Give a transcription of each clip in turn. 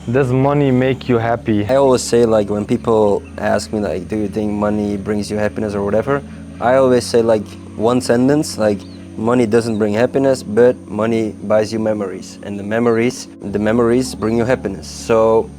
Does money make you happy? I always say, like, when people ask me, like, do you think money brings you happiness or whatever, I always say, like, one sentence, like, money doesn't bring happiness, but money buys you memories, and the memories bring you happiness. So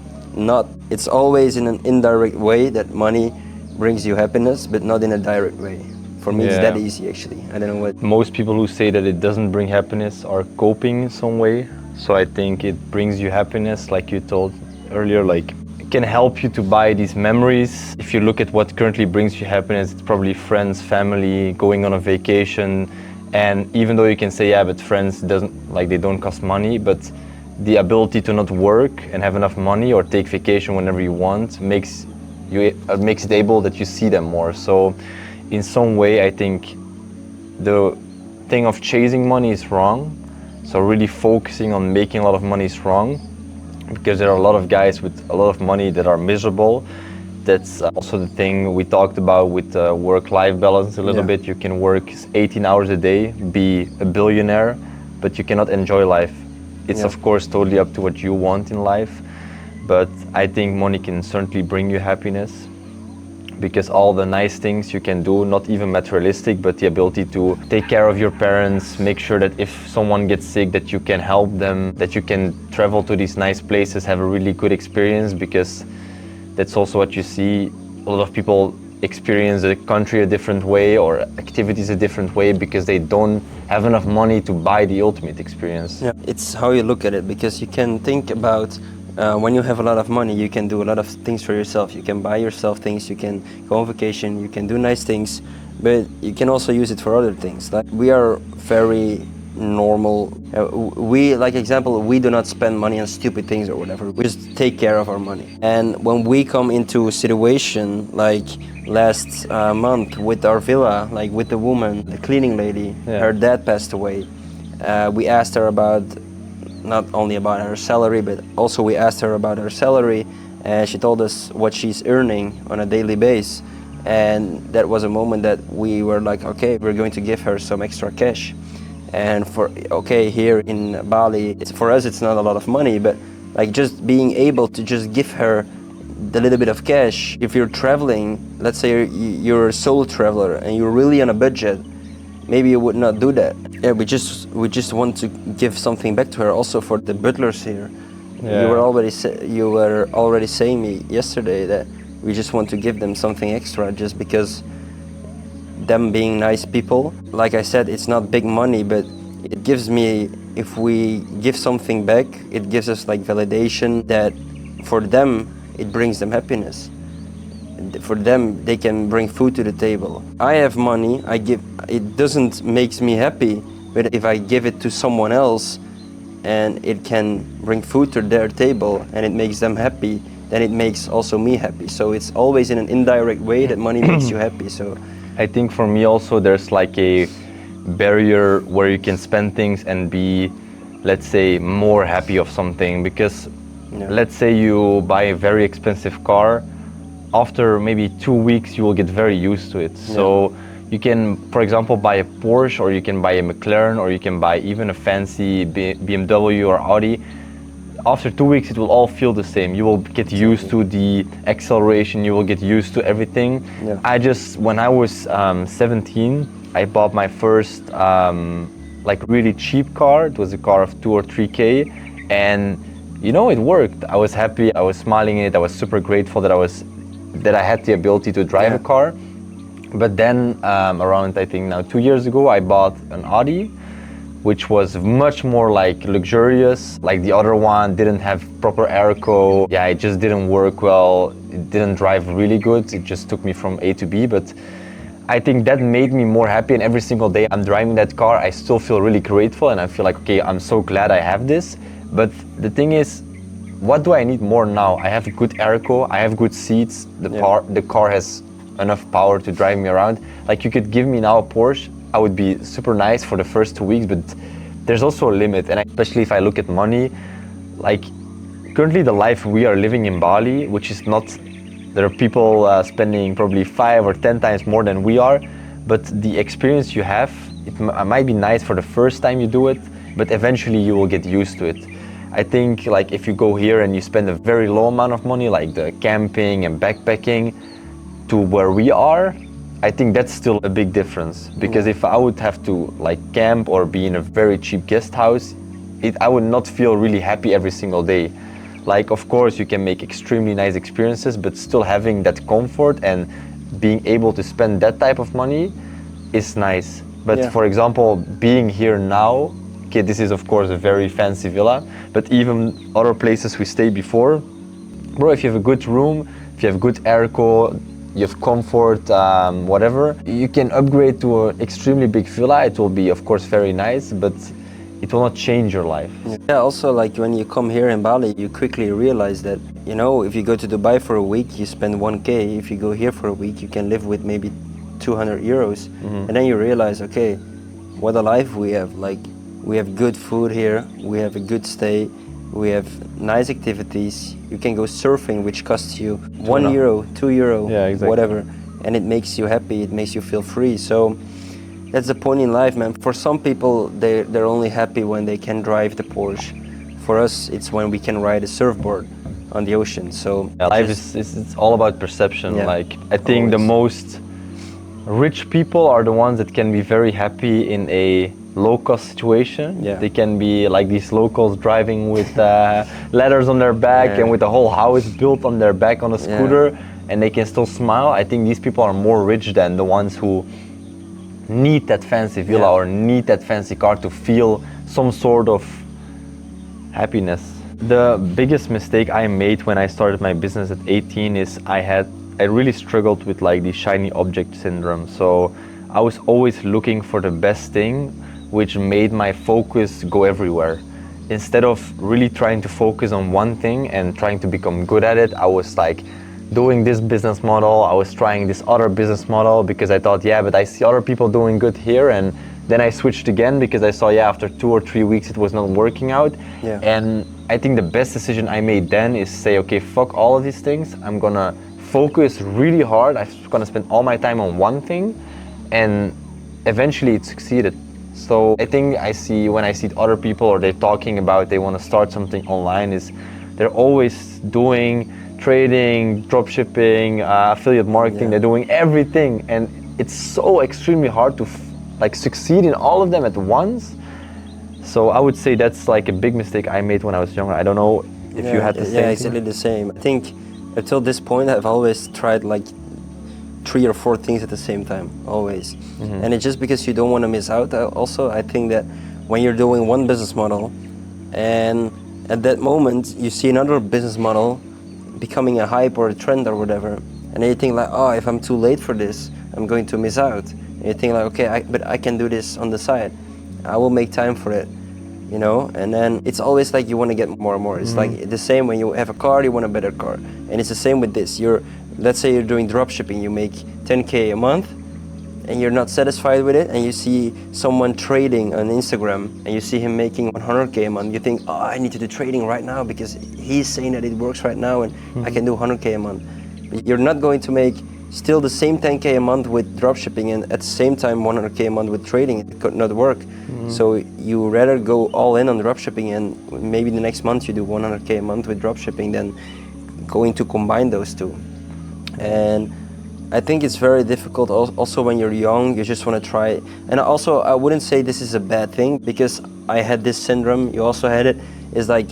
it's always in an indirect way that money brings you happiness, but not in a direct way. For me, it's that Yeah. easy, actually. I don't know what. Most people who say that it doesn't bring happiness are coping in some way. So I think it brings you happiness, like you told earlier, like it can help you to buy these memories. If you look at what currently brings you happiness, it's probably friends, family, going on a vacation. And even though you can say, yeah, but friends they don't cost money, but the ability to not work and have enough money or take vacation whenever you want makes it able that you see them more. So in some way, I think the thing of chasing money is wrong. So really focusing on making a lot of money is wrong, because there are a lot of guys with a lot of money that are miserable. That's also the thing we talked about with work-life balance a little bit. You can work 18 hours a day, be a billionaire, but you cannot enjoy life. It's of course totally up to what you want in life, but I think money can certainly bring you happiness, because all the nice things you can do, not even materialistic, but the ability to take care of your parents, make sure that if someone gets sick, that you can help them, that you can travel to these nice places, have a really good experience, because that's also what you see. A lot of people experience a country a different way or activities a different way because they don't have enough money to buy the ultimate experience. Yeah, it's how you look at it, because you can think about when you have a lot of money, you can do a lot of things for yourself. You can buy yourself things, you can go on vacation, you can do nice things, but you can also use it for other things. Like, we are very normal. We do not spend money on stupid things or whatever. We just take care of our money. And when we come into a situation like last month with our villa, like with the woman, the cleaning lady, her dad passed away. We asked her about not only about her salary, but also we asked her about her salary, and she told us what she's earning on a daily basis. And that was a moment that we were like, okay, we're going to give her some extra cash. And here in Bali, for us it's not a lot of money, but like just being able to just give her the little bit of cash. If you're traveling, let's say you're a solo traveler and you're really on a budget, maybe you would not do that. Yeah, we just want to give something back to her. Also for the butlers here, you were already saying me yesterday that we just want to give them something extra, just because them being nice people. Like I said, it's not big money, but it gives me, if we give something back, it gives us like validation that for them it brings them happiness. For them, they can bring food to the table. I have money, it doesn't make me happy, but if I give it to someone else and it can bring food to their table and it makes them happy, then it makes also me happy. So it's always in an indirect way that money makes you happy. So I think for me also there's like a barrier where you can spend things and be, let's say, more happy of something, because let's say you buy a very expensive car. After maybe 2 weeks, you will get very used to it. So you can, for example, buy a Porsche, or you can buy a McLaren, or you can buy even a fancy BMW or Audi. After 2 weeks, it will all feel the same. You will get used to the acceleration, you will get used to everything. When I was 17, I bought my first really cheap car. It was a car of 2 or 3K, and it worked. I was happy, I was smiling in it, I was super grateful that I had the ability to drive a car. But then around, I think now 2 years ago, I bought an Audi, which was much more like luxurious. Like the other one didn't have proper airco. Yeah, it just didn't work well. It didn't drive really good. It just took me from A to B. But I think that made me more happy, and every single day I'm driving that car, I still feel really grateful, and I feel like, okay, I'm so glad I have this. But the thing is, what do I need more now? I have good airco, I have good seats, the car has enough power to drive me around. Like, you could give me now a Porsche, I would be super nice for the first 2 weeks, but there's also a limit. And especially if I look at money, like currently the life we are living in Bali, which is not, there are people spending probably 5 or 10 times more than we are, but the experience you have, it might be nice for the first time you do it, but eventually you will get used to it. I think like if you go here and you spend a very low amount of money, like the camping and backpacking, to where we are, I think that's still a big difference. Because if I would have to like camp or be in a very cheap guest house, I would not feel really happy every single day. Like, of course, you can make extremely nice experiences, but still having that comfort and being able to spend that type of money is nice. But for example, being here now, okay, this is of course a very fancy villa, but even other places we stayed before, bro, if you have a good room, if you have good airco, you have comfort, whatever, you can upgrade to an extremely big villa. It will be of course very nice, but it will not change your life. Yeah, also like when you come here in Bali, you quickly realize that, you know, if you go to Dubai for a week, you spend 1K. If you go here for a week, you can live with maybe 200 euros. And then you realize, okay, what a life we have. Like, we have good food here, we have a good stay, we have nice activities. You can go surfing, which costs you €1, €2, yeah, exactly. whatever. And it makes you happy, it makes you feel free. So that's the point in life, man. For some people, they're only happy when they can drive the Porsche. For us, it's when we can ride a surfboard on the ocean. So life is it's all about perception. Yeah, like I think the most rich people are the ones that can be very happy in a low-cost situation. Yeah. They can be like these locals driving with ladders on their back and with the whole house built on their back on a scooter, and they can still smile. I think these people are more rich than the ones who need that fancy villa or need that fancy car to feel some sort of happiness. The biggest mistake I made when I started my business at 18 is I really struggled with like the shiny object syndrome. So I was always looking for the best thing, which made my focus go everywhere. Instead of really trying to focus on one thing and trying to become good at it, I was like doing this business model, I was trying this other business model because I thought, yeah, but I see other people doing good here. And then I switched again because I saw, yeah, after 2 or 3 weeks it was not working out. And I think the best decision I made then is say, okay, fuck all of these things. I'm gonna focus really hard. I'm gonna spend all my time on one thing, and eventually it succeeded. So I think when I see other people or they're talking about they want to start something online, is they're always doing trading, drop shipping, affiliate marketing. They're doing everything, and it's so extremely hard to like succeed in all of them at once. So I would say that's like a big mistake I made when I was younger. I don't know if you had the same. Yeah, exactly the same. I think until this point I've always tried like 3 or 4 things at the same time, always. And it's just because you don't want to miss out. Also, I think that when you're doing one business model and at that moment you see another business model becoming a hype or a trend or whatever, and then you think like, oh, if I'm too late for this, I'm going to miss out. And you think like, okay, but I can do this on the side. I will make time for it, you know? And then it's always like you want to get more and more. It's like the same when you have a car, you want a better car. And it's the same with this. Let's say you're doing drop shipping, you make 10K a month, and you're not satisfied with it, and you see someone trading on Instagram, and you see him making 100K a month, you think, oh, I need to do trading right now because he's saying that it works right now, and I can do 100K a month. But you're not going to make still the same 10K a month with drop shipping, and at the same time 100K a month with trading. It could not work. So you rather go all in on drop shipping, and maybe the next month you do 100K a month with drop shipping than going to combine those two. And I think it's very difficult also when you're young, you just want to try. And also, I wouldn't say this is a bad thing, because I had this syndrome, you also had it. It's like,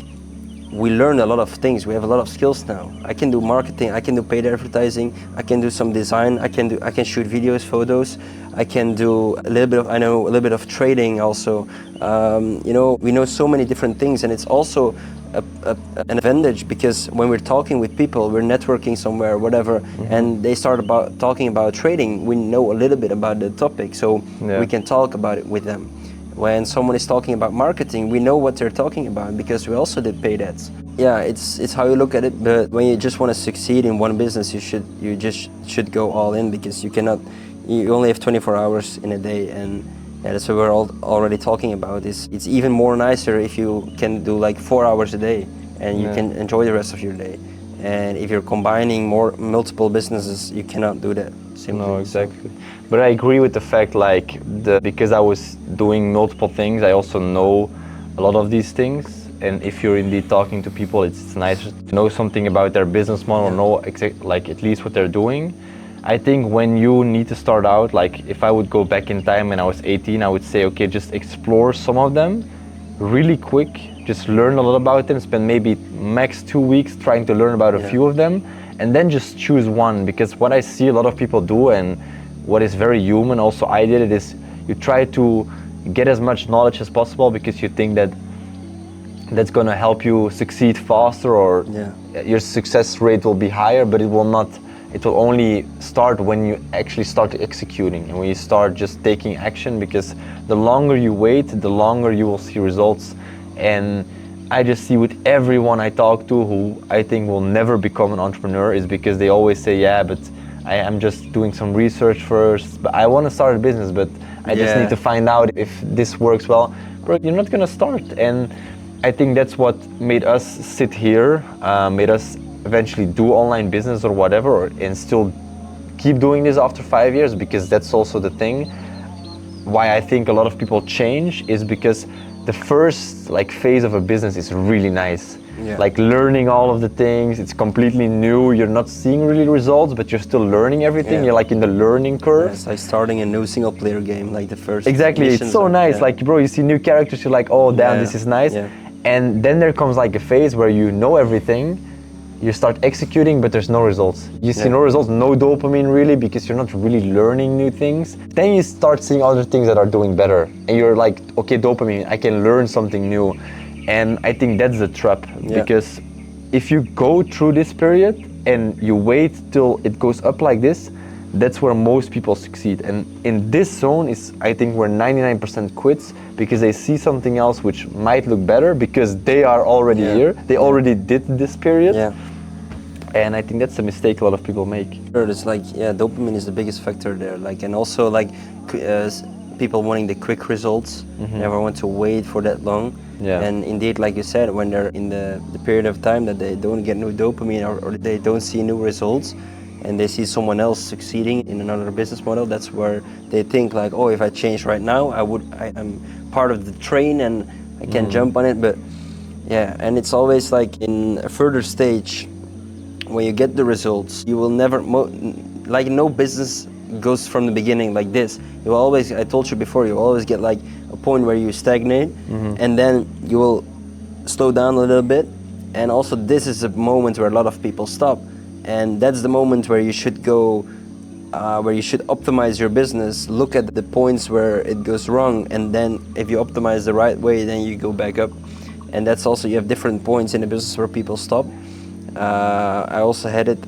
we learn a lot of things, we have a lot of skills now. I can do marketing, I can do paid advertising, I can do some design, I can shoot videos, photos, I can do I know a little bit of trading also. You know, we know so many different things, and it's also an advantage, because when we're talking with people, we're networking somewhere, whatever, and they start talking about trading, we know a little bit about the topic, so we can talk about it with them. When someone is talking about marketing, we know what they're talking about because we also did paid ads. Yeah, it's how you look at it, but when you just want to succeed in one business, you just should go all in, because you only have 24 hours in a day, and that's what we're already talking about. It's even more nicer if you can do like 4 hours a day, and you can enjoy the rest of your day. And if you're combining multiple businesses, you cannot do that. No, exactly. But I agree with the fact, like, because I was doing multiple things, I also know a lot of these things, and if you're indeed talking to people, it's nicer to know something about their business model, know like at least what they're doing. I think when you need to start out, like if I would go back in time when I was 18, I would say, okay, just explore some of them really quick, just learn a lot about them, spend maybe max 2 weeks trying to learn about a few of them, and then just choose one. Because what I see a lot of people do, and what is very human, also I did it, is you try to get as much knowledge as possible because you think that that's going to help you succeed faster, or your success rate will be higher, but it will not. It will only start when you actually start executing and when you start just taking action, because the longer you wait, the longer you will see results. And I just see with everyone I talk to who I think will never become an entrepreneur is because they always say, yeah, but I'm just doing some research first, but I want to start a business, but I just need to find out if this works well. Bro, you're not going to start. And I think that's what made us sit here, made us eventually do online business or whatever, and still keep doing this after 5 years, because that's also the thing. Why I think a lot of people change is because the first phase of a business is really nice. Like learning all of the things, it's completely new, you're not seeing really results, but you're still learning everything, you're like in the learning curve. It's like starting a new single player game, like the first. Exactly, it's so nice, like bro, you see new characters, you're like, oh damn, this is nice. And then there comes like a phase where you know everything, you start executing, but there's no results. You see no results, no dopamine really, because you're not really learning new things. Then you start seeing other things that are doing better. And you're like, okay, dopamine, I can learn something new. And I think that's the trap, because if you go through this period and you wait till it goes up like this, that's where most people succeed. And in this zone is, I think, where 99% quits, because they see something else which might look better because they are already here. They already did this period. And I think that's a mistake a lot of people make. It's like, dopamine is the biggest factor there. Like, and also like people wanting the quick results, never want to wait for that long. And indeed, like you said, when they're in the period of time that they don't get new dopamine or they don't see new results, and they see someone else succeeding in another business model, that's where they think like, oh, if I change right now, I'm part of the train and I can jump on it. But and it's always like in a further stage, when you get the results, you will never, like no business goes from the beginning like this. You will always, I told you before, you always get like a point where you stagnate, and then you will slow down a little bit. And also this is a moment where a lot of people stop. And that's the moment where you should go, where you should optimize your business, look at the points where it goes wrong, and then if you optimize the right way, then you go back up. And that's also, you have different points in the business where people stop. I also had it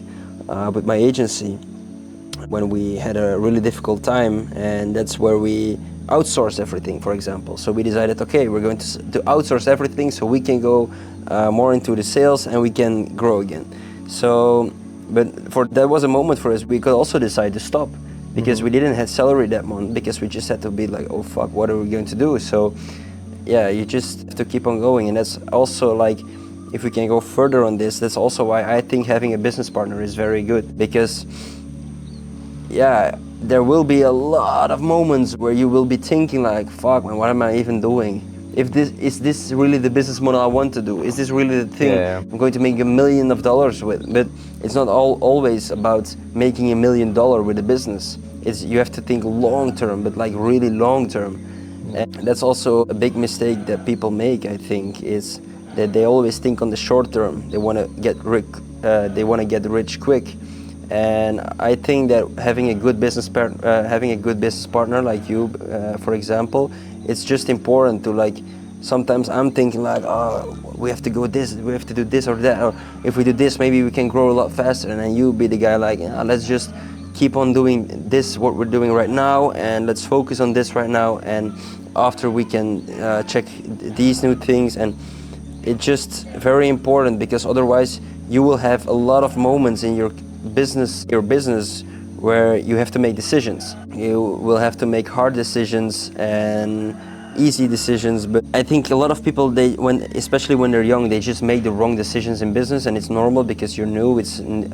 with my agency when we had a really difficult time, and that's where we outsourced everything, for example. So we decided, okay, we're going to outsource everything so we can go more into the sales and we can grow again. So, but that was a moment for us. We could also decide to stop because we didn't have salary that month, because we just had to be like, oh fuck, what are we going to do? So you just have to keep on going. And that's also like, if we can go further on this, that's also why I think having a business partner is very good, because there will be a lot of moments where you will be thinking like, fuck man, what am I even doing? Is this really the business model I want to do? Is this really the thing I'm going to make $1 million with? But it's not always about making $1 million with a business. You have to think long term, but like really long term. And that's also a big mistake that people make, I think, is that they always think on the short term. They want to get rich quick. And I think that having a good business partner like you, for example, it's just important to like. Sometimes I'm thinking like, oh, we have to do this or that, or if we do this, maybe we can grow a lot faster. And then you be the guy like, let's just keep on doing this, what we're doing right now, and let's focus on this right now. And after we can check these new things. And it's just very important, because otherwise you will have a lot of moments in your business where you have to make decisions. You will have to make hard decisions and easy decisions. But I think a lot of people, especially when they're young, they just make the wrong decisions in business, and it's normal because you're new.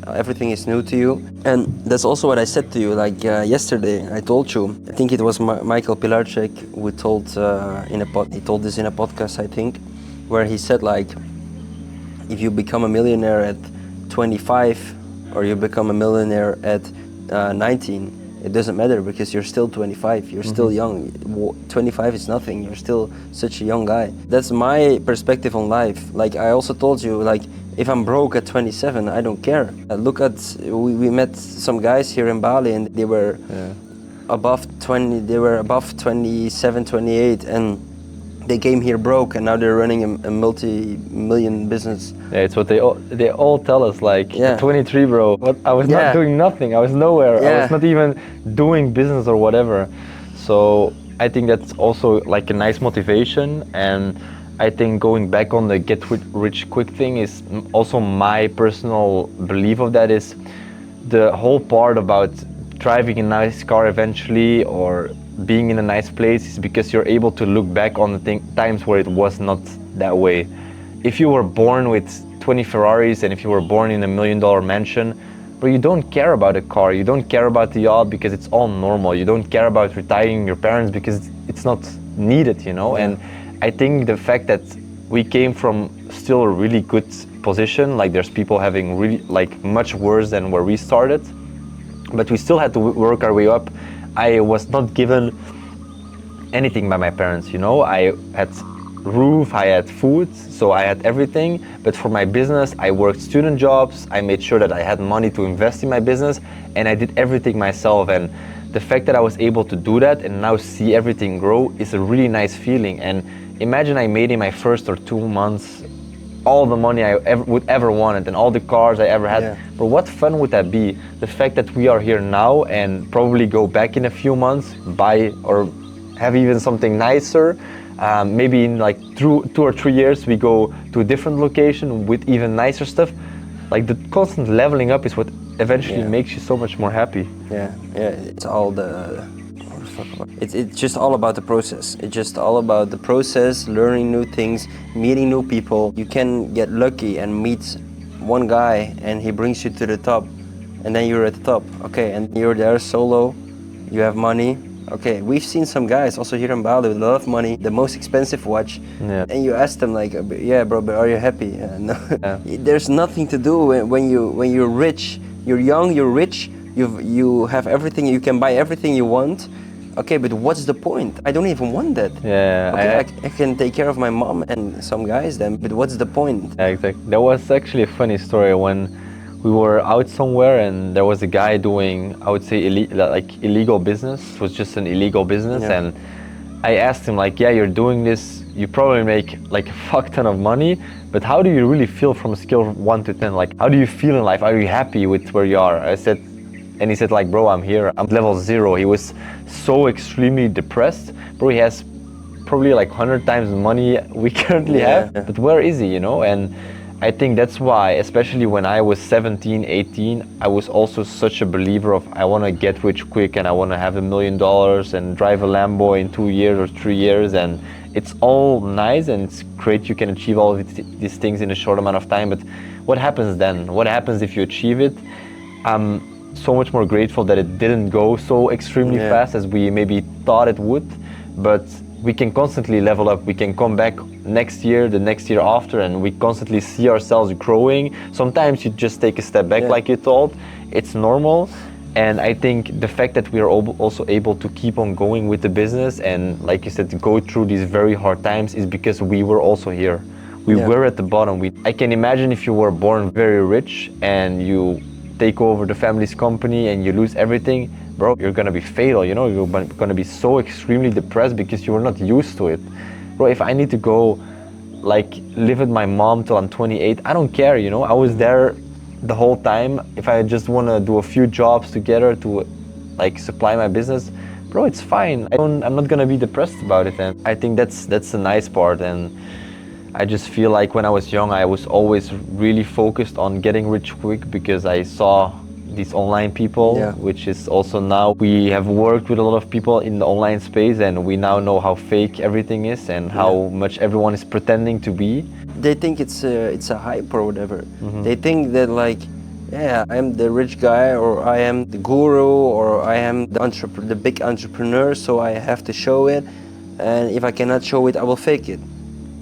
Everything is new to you. And that's also what I said to you. Like yesterday, I told you. I think it was Michael Pilarczyk who told he told this in a podcast, I think, where he said like, if you become a millionaire at 25 or you become a millionaire at 19, it doesn't matter because you're still 25, you're still young. 25 is nothing, you're still such a young guy. That's my perspective on life. Like I also told you, like if I'm broke at 27, I don't care. Look at, we met some guys here in Bali and they were above 20, they were above 27, 28 and they came here broke and now they're running a multi-million business. Yeah, it's what they all tell us, like, Yeah. 23, bro. What, I was Yeah. not doing nothing. I was nowhere. I Yeah. was not even doing business or whatever. So I think that's also like a nice motivation. And I think going back on the get rich quick thing is also my personal belief of that is the whole part about driving a nice car eventually or being in a nice place is because you're able to look back on the times where it was not that way. If you were born with 20 Ferraris and if you were born in $1 million mansion, but you don't care about a car, you don't care about the yacht because it's all normal, you don't care about retiring your parents because it's not needed, you know? Yeah. And I think the fact that we came from still a really good position, like there's people having really like much worse than where we started, but we still had to work our way up. I was not given anything by my parents, you know. I had roof, I had food, so I had everything. But for my business, I worked student jobs. I made sure that I had money to invest in my business, and I did everything myself. And the fact that I was able to do that and now see everything grow is a really nice feeling. And imagine I made in my first or 2 months all the money I would ever wanted and all the cars I ever had. Yeah. But what fun would that be? The fact that we are here now and probably go back in a few months, buy or have even something nicer. Maybe in like 2 or 3 years we go to a different location with even nicer stuff. Like the constant leveling up is what eventually makes you so much more happy. Yeah, it's all the... It's just all about the process. It's just all about the process, learning new things, meeting new people. You can get lucky and meet one guy and he brings you to the top and then you're at the top. Okay, and you're there solo, you have money. Okay, we've seen some guys also here in Bali with a lot of money, the most expensive watch. Yeah. And you ask them like, yeah bro, but are you happy? No. Yeah. There's nothing to do when you're rich. You're young, you're rich, you have everything, you can buy everything you want. Okay, but what's the point? I don't even want that. Yeah, Okay, I can take care of my mom and some guys then, but what's the point? Yeah, exactly. That was actually a funny story when we were out somewhere and there was a guy doing, I would say, illegal business. It was just an illegal business. Yeah. And I asked him like, yeah, you're doing this, you probably make like a fuck ton of money, but how do you really feel from a scale of 1 to 10? Like, how do you feel in life? Are you happy with where you are? I said, and he said like, bro, I'm here, I'm level 0. He was so extremely depressed. Bro, he has probably like 100 times the money we currently have, but where is he, you know? And I think that's why, especially when I was 17, 18, I was also such a believer of I want to get rich quick and I want to have $1 million and drive a Lambo in 2 years or 3 years. And it's all nice and it's great you can achieve all of these things in a short amount of time, but what happens then? What happens if you achieve it? So much more grateful that it didn't go so extremely fast as we maybe thought it would, but we can constantly level up. We can come back next year, the next year after, and we constantly see ourselves growing. Sometimes you just take a step back like you told. It's normal. And I think the fact that we are also able to keep on going with the business and, like you said, to go through these very hard times is because we were also here. We were at the bottom. I can imagine if you were born very rich and you take over the family's company and you lose everything, bro, you're gonna be fatal, you know, you're gonna be so extremely depressed because you were not used to it. Bro, if I need to go like live with my mom till I'm 28, I don't care, you know, I was there the whole time. If I just wanna do a few jobs together to like supply my business, bro, it's fine. I'm not gonna be depressed about it. And I think that's the nice part. And I just feel like when I was young, I was always really focused on getting rich quick because I saw these online people, which is also now we have worked with a lot of people in the online space and we now know how fake everything is and how much everyone is pretending to be. They think it's a hype or whatever. They think that like, yeah, I'm the rich guy or I am the guru or I am the big entrepreneur, so I have to show it, and if I cannot show it, I will fake it.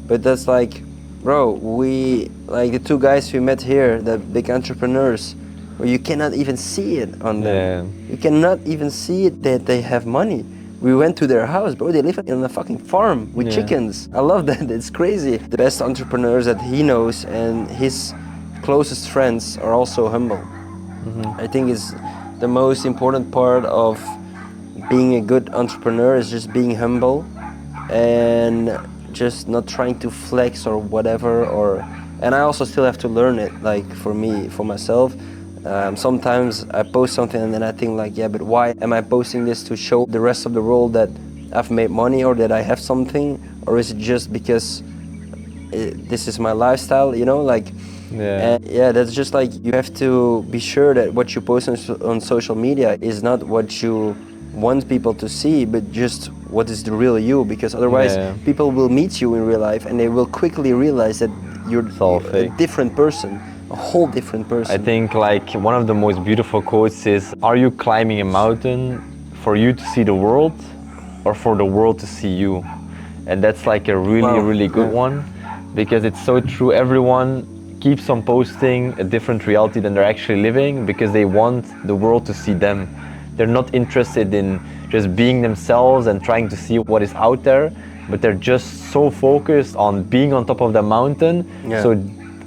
But that's like, Bro, we, like the two guys we met here, the big entrepreneurs, where you cannot even see it on them. Yeah. You cannot even see it that they have money. We went to their house, bro. They live on a fucking farm with Yeah. chickens. I love that. It's crazy. The best entrepreneurs that he knows and his closest friends are also humble. I think it's the most important part of being a good entrepreneur is just being humble and just not trying to flex or whatever. And I also still have to learn it. Like for me, for myself, sometimes I post something and then I think like, yeah, but why am I posting this to show the rest of the world that I've made money or that I have something, or is it just because this is my lifestyle? You know, like. Yeah. And yeah, that's just like you have to be sure that what you post on social media is not what you want people to see, but just what is the real you, because otherwise Yeah. people will meet you in real life and they will quickly realize that you're all a fake. different person, a whole different person. I think like one of the most beautiful quotes is, are you climbing a mountain for you to see the world or for the world to see you? And that's like a really, Wow. really good Yeah. one, because it's so true. Everyone keeps on posting a different reality than they're actually living because they want the world to see them. They're not interested in just being themselves and trying to see what is out there, but they're just so focused on being on top of the mountain. Yeah. So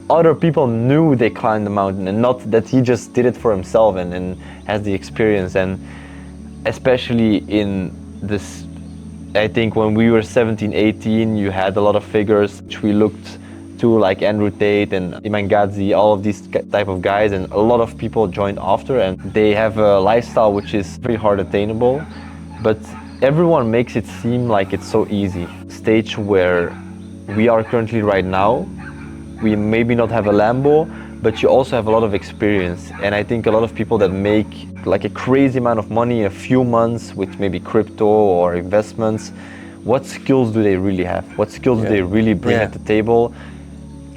other people knew they climbed the mountain and not that he just did it for himself and has the experience. And especially in this, I think when we were 17, 18, you had a lot of figures which we looked to, like Andrew Tate and Iman Gadzhi, all of these type of guys, and a lot of people joined after, and they have a lifestyle which is pretty hard attainable, but everyone makes it seem like it's so easy. Stage where we are currently right now, we maybe not have a Lambo, but you also have a lot of experience. And I think a lot of people that make like a crazy amount of money in a few months with maybe crypto or investments, what skills do they really have? What skills do they really bring Yeah. at the table?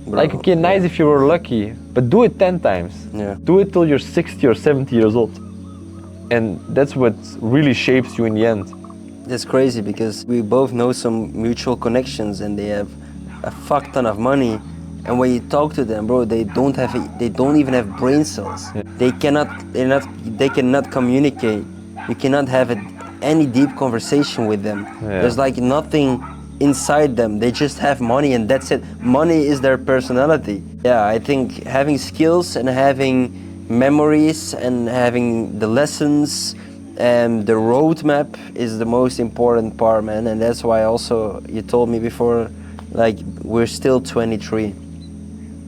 Like, Bro, okay, nice if you were lucky, but do it 10 times. Yeah. Do it till you're 60 or 70 years old. And that's what really shapes you in the end. That's crazy because we both know some mutual connections and they have a fuck ton of money. And when you talk to them, bro, they don't even have brain cells. They cannot communicate. You cannot have any deep conversation with them. Yeah. There's like nothing inside them. They just have money and that's it. Money is their personality. Yeah, I think having skills and having memories and having the lessons and the roadmap is the most important part, man. And that's why also you told me before, like, we're still 23.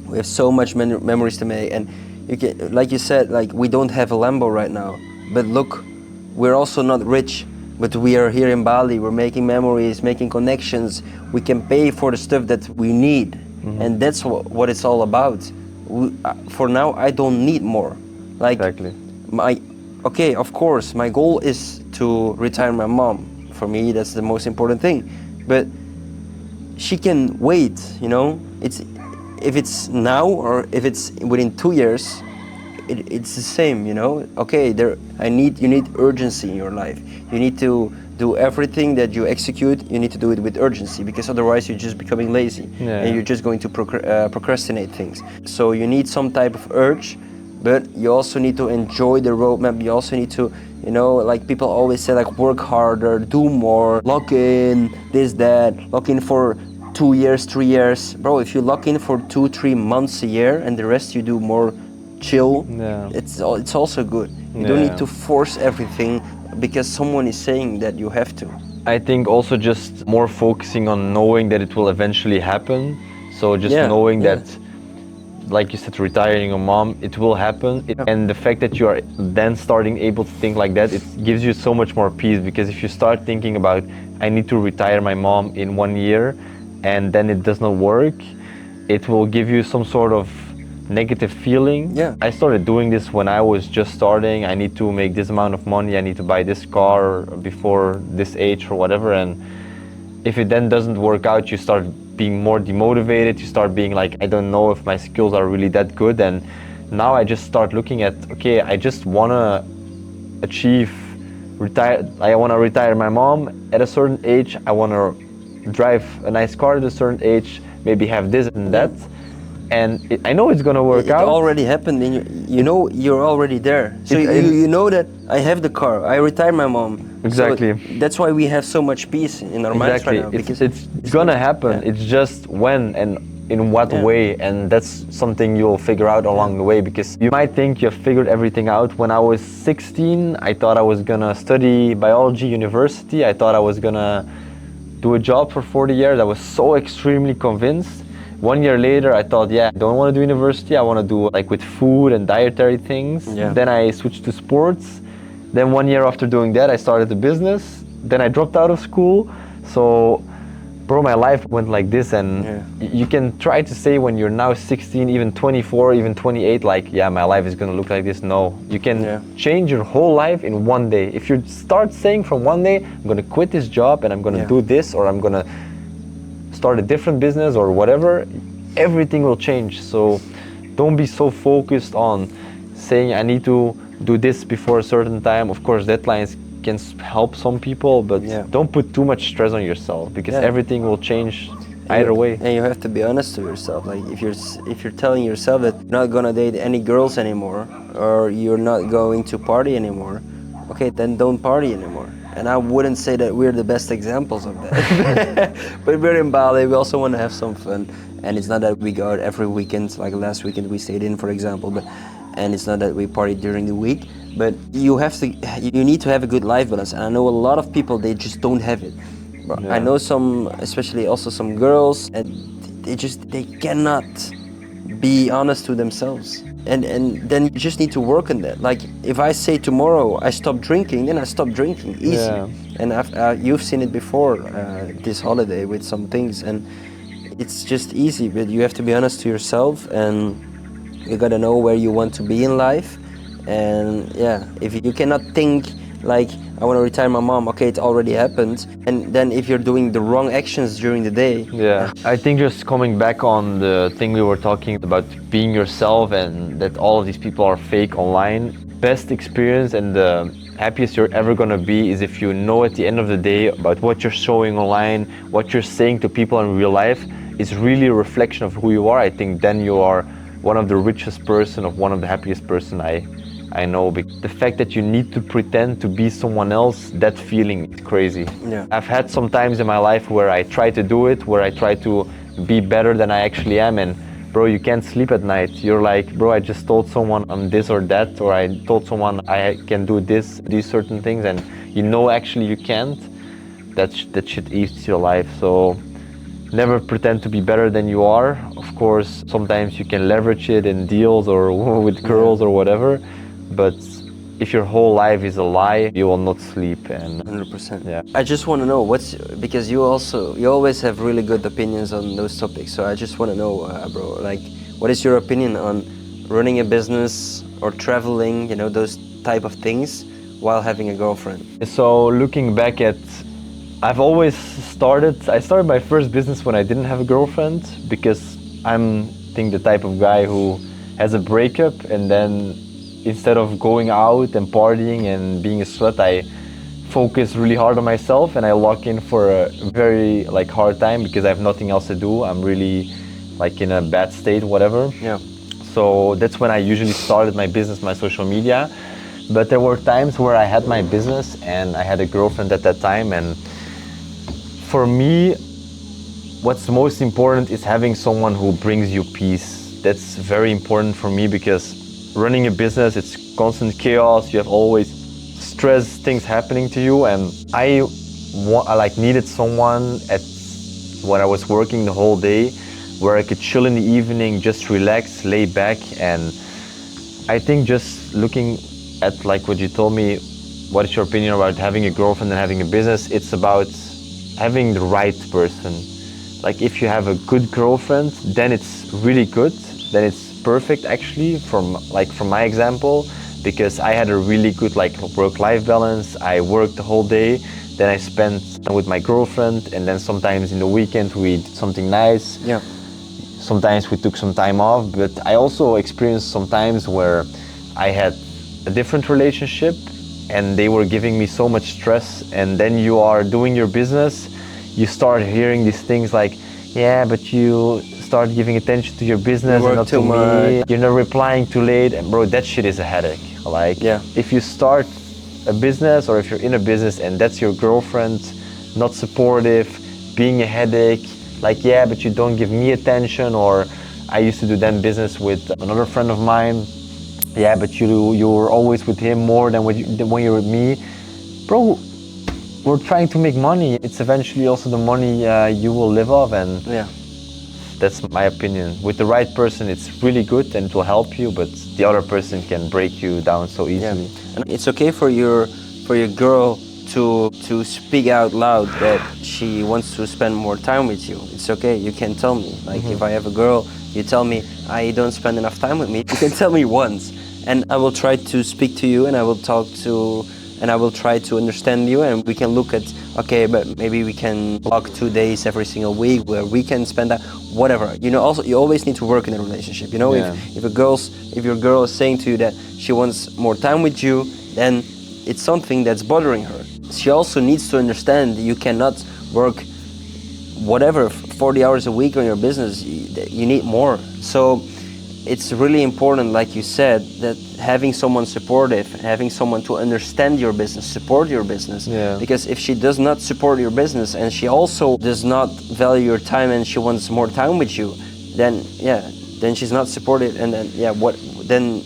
We have so much memories to make, and you can, like you said, like we don't have a Lambo right now, but look, we're also not rich, but we are here in Bali. We're making memories, making connections. We can pay for the stuff that we need, and that's what it's all about. For now, I don't need more. Like Exactly. okay, of course, my goal is to retire my mom. For me, that's the most important thing, but she can wait. You know, if it's now or if it's within 2 years, it's the same, you know. Okay, you need urgency in your life. You need to do everything that you execute. You need to do it with urgency, because otherwise you're just becoming lazy and you're just going to procrastinate things. So you need some type of urge, but you also need to enjoy the roadmap. You also need to, you know, like people always say, like work harder, do more, lock in, this, that, lock in for 2 years, 3 years. Bro, if you lock in for 2-3 months a year and the rest you do more chill, it's also good. You don't need to force everything because someone is saying that you have to. I think also just more focusing on knowing that it will eventually happen. So just knowing that, like you said, retiring your mom, it will happen. And the fact that you are then starting able to think like that, it gives you so much more peace, because if you start thinking about, I need to retire my mom in 1 year, and then it does not work, it will give you some sort of negative feeling. Yeah. I started doing this when I was just starting. I need to make this amount of money, I need to buy this car before this age or whatever, and if it then doesn't work out, you start being more demotivated, you start being like, I don't know if my skills are really that good. And now I just start looking at, okay, I just want to I want to retire my mom at a certain age, I want to drive a nice car at a certain age, maybe have this and that. And I know it's gonna work It out. already happened, and you know you're already there. So you know that I have the car. I retired my mom. Exactly. So that's why we have so much peace in our minds right now. Because It's gonna happen. Yeah. It's just when and in what Yeah. way, and that's something you'll figure out along the way, because you might think you've figured everything out. When I was 16, I thought I was gonna study biology university. I thought I was gonna do a job for 40 years. I was so extremely convinced. 1 year later, I thought, yeah, I don't want to do university. I want to do like with food and dietary things. Yeah. Then I switched to sports. Then 1 year after doing that, I started a business. Then I dropped out of school. So, bro, my life went like this. And you can try to say when you're now 16, even 24, even 28, like, yeah, my life is going to look like this. No, you can change your whole life in one day. If you start saying from one day, I'm going to quit this job and I'm going to do this, or I'm going to start a different business or whatever, everything will change. So don't be so focused on saying I need to do this before a certain time. Of course, deadlines can help some people, but don't put too much stress on yourself, because everything will change either way. And you have to be honest to yourself. Like if you're telling yourself that you're not gonna date any girls anymore, or you're not going to party anymore, okay, then don't party anymore. And I wouldn't say that we're the best examples of that. But we're in Bali, we also want to have some fun. And it's not that we go out every weekend, like last weekend we stayed in, for example. And it's not that we party during the week. But you need to have a good life balance. And I know a lot of people, they just don't have it. I know some, especially also some girls, and they cannot be honest to themselves. And then you just need to work on that. Like if I say tomorrow I stop drinking, then I stop drinking, easy. And you've seen it before this holiday with some things, and it's just easy. But you have to be honest to yourself, and you gotta know where you want to be in life. And if you cannot think like I want to retire my mom, okay, it already happened. And then if you're doing the wrong actions during the day. I think just coming back on the thing we were talking about, being yourself, and that all of these people are fake online. Best experience and the happiest you're ever gonna be is if you know at the end of the day about what you're showing online, what you're saying to people in real life is really a reflection of who you are. I think then you are one of the richest person, of one of the happiest person I know. The fact that you need to pretend to be someone else, that feeling is crazy. I've had some times in my life where I try to do it, where I try to be better than I actually am, and bro, you can't sleep at night. You're like, bro, I just told someone I'm this or that, or I told someone I can do these certain things, and you know actually you can't. That shit eats your life. So never pretend to be better than you are. Of course, sometimes you can leverage it in deals or with girls or whatever. But if your whole life is a lie, you will not sleep. And 100%. I just want to know because you always have really good opinions on those topics. So I just want to know, bro, like, what is your opinion on running a business or traveling? You know, those type of things while having a girlfriend. So looking back at, I started my first business when I didn't have a girlfriend, because I'm the type of guy who has a breakup, and then instead of going out and partying and being a slut, I focus really hard on myself, and I lock in for a very hard time because I have nothing else to do. I'm really in a bad state, whatever. So that's when I usually started my business, my social media. But there were times where I had my business and I had a girlfriend at that time, and for me, what's most important is having someone who brings you peace. That's very important for me, because running a business, it's constant chaos. You have always stress, things happening to you, and I needed someone when I was working the whole day, where I could chill in the evening, just relax, lay back. And I think just looking at what you told me, what is your opinion about having a girlfriend and having a business? It's about having the right person. If you have a good girlfriend, then it's really good. Then it's perfect, actually, from my example, because I had a really good work-life balance. I worked the whole day, then I spent with my girlfriend, and then sometimes in the weekend we did something nice. Sometimes we took some time off, but I also experienced some times where I had a different relationship and they were giving me so much stress. And then you are doing your business, you start hearing these things like, yeah, but you start giving attention to your business You and work not too to me. much. You're not replying too late, and bro, that shit is a headache. Like, Yeah. if you start a business or if you're in a business and that's your girlfriend, not supportive, being a headache, like, yeah, but you don't give me attention. Or I used to do then business with another friend of mine. Yeah, but you're always with him more than when you're with me, bro. We're trying to make money. It's eventually also the money you will live off, and Yeah. that's my opinion. With the right person, it's really good and it will help you, but the other person can break you down so Yeah, easily. and it's okay for your girl to speak out loud that she wants to spend more time with you. It's okay. You can tell me. Like if I have a girl, you tell me I don't spend enough time with me. You can tell me once, and I will try to speak to you, and I will talk to, and I will try to understand you, and we can look at, okay, but maybe we can block 2 days every single week where we can spend that, whatever. You know, also you always need to work in a relationship. You know, Yeah. if your girl is saying to you that she wants more time with you, then it's something that's bothering her. She also needs to understand you cannot work whatever 40 hours a week on your business. You need more. So it's really important, like you said, that having someone supportive, having someone to understand your business, support your business. Yeah. Because if she does not support your business and she also does not value your time and she wants more time with you, then then she's not supported, and then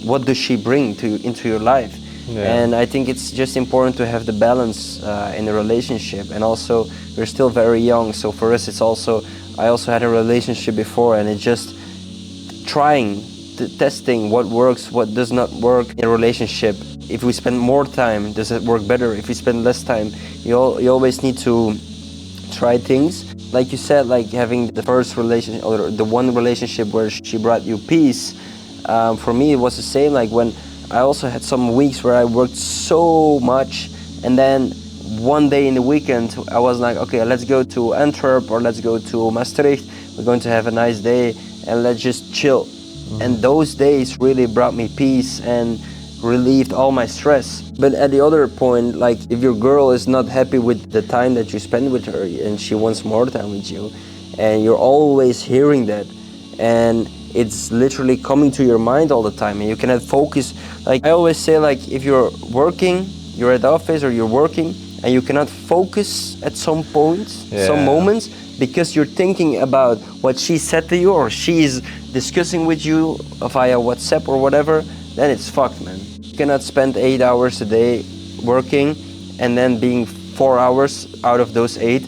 what does she bring into your life? Yeah. And I think it's just important to have the balance in a relationship. And also, we're still very young, so for us, it's also, I also had a relationship before, and it's just trying, testing what works, what does not work in a relationship. If we spend more time, does it work better? If we spend less time, you always need to try things. Like you said, like having the first relationship or the one relationship where she brought you peace. For me, it was the same. Like when I also had some weeks where I worked so much, and then one day in the weekend I was like, okay, let's go to Antwerp or let's go to Maastricht. We're going to have a nice day and let's just chill. And those days really brought me peace and relieved all my stress. But at the other point, like if your girl is not happy with the time that you spend with her and she wants more time with you, and you're always hearing that, and it's literally coming to your mind all the time, and you cannot focus. Like I always say, like if you're working, you're at the office or you're working, and you cannot focus at some points, some moments, because you're thinking about what she said to you or she's discussing with you via WhatsApp or whatever, then it's fucked, man. You cannot spend 8 hours a day working and then being 4 hours out of those 8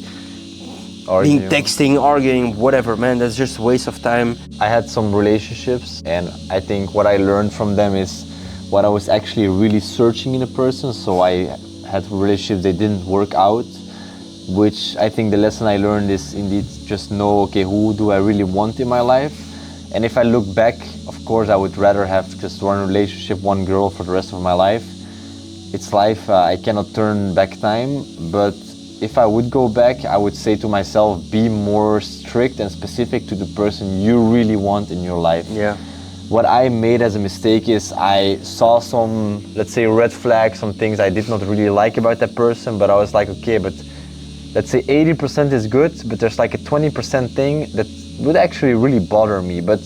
Arguing. being texting, arguing, whatever, man. That's just a waste of time. I had some relationships, and I think what I learned from them is what I was actually really searching in a person. So I had relationships that didn't work out, which I think the lesson I learned is indeed just know, okay, who do I really want in my life? And if I look back, of course, I would rather have just one relationship, one girl for the rest of my life. It's life, I cannot turn back time, but if I would go back, I would say to myself, be more strict and specific to the person you really want in your life. Yeah. What I made as a mistake is I saw some, let's say, red flags, some things I did not really like about that person, but I was like, okay, but let's say 80% is good, but there's like a 20% thing that would actually really bother me. But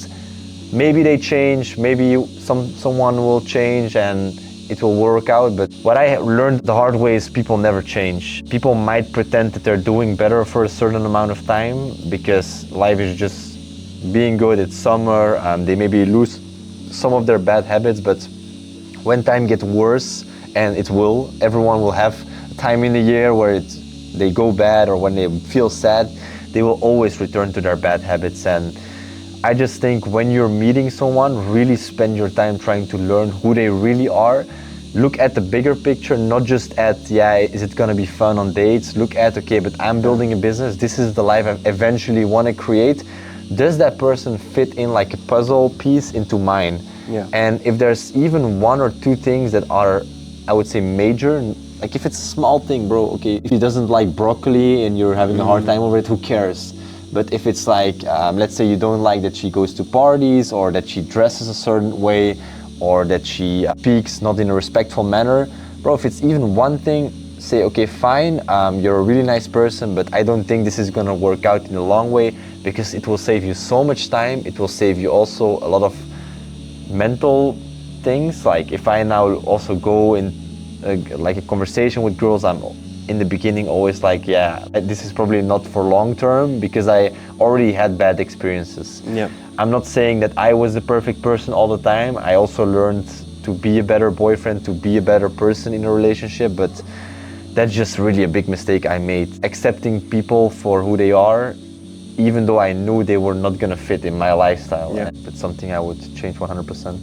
maybe they change, maybe someone will change and it will work out. But what I learned the hard way is people never change. People might pretend that they're doing better for a certain amount of time because life is just being good. It's summer, they maybe lose some of their bad habits, but when time gets worse, and it will, everyone will have a time in the year where they go bad, or when they feel sad, they will always return to their bad habits. And I just think when you're meeting someone, really spend your time trying to learn who they really are. Look at the bigger picture, not just at, is it gonna be fun on dates? Look at, okay, but I'm building a business. This is the life I eventually wanna create. Does that person fit in like a puzzle piece into mine? Yeah. And if there's even one or two things that are, I would say, major, like if it's a small thing, bro, okay, if he doesn't like broccoli and you're having a hard time over it, who cares? But if it's like, let's say you don't like that she goes to parties, or that she dresses a certain way, or that she speaks not in a respectful manner, bro, if it's even one thing, say, okay, fine, you're a really nice person, but I don't think this is gonna work out in the long way, because it will save you so much time. It will save you also a lot of mental things. Like if I now also go in like a conversation with girls, I'm in the beginning always like, yeah, this is probably not for long term, because I already had bad experiences. Yeah. I'm not saying that I was the perfect person all the time. I also learned to be a better boyfriend, to be a better person in a relationship, but that's just really a big mistake I made. Accepting people for who they are, even though I knew they were not gonna fit in my lifestyle. Yeah. It's something I would change 100%.